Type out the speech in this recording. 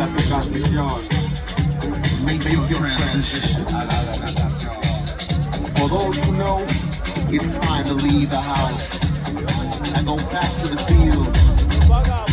la transición. Make your transition a la natación. For those who know, it's time to leave the house and go back to the field.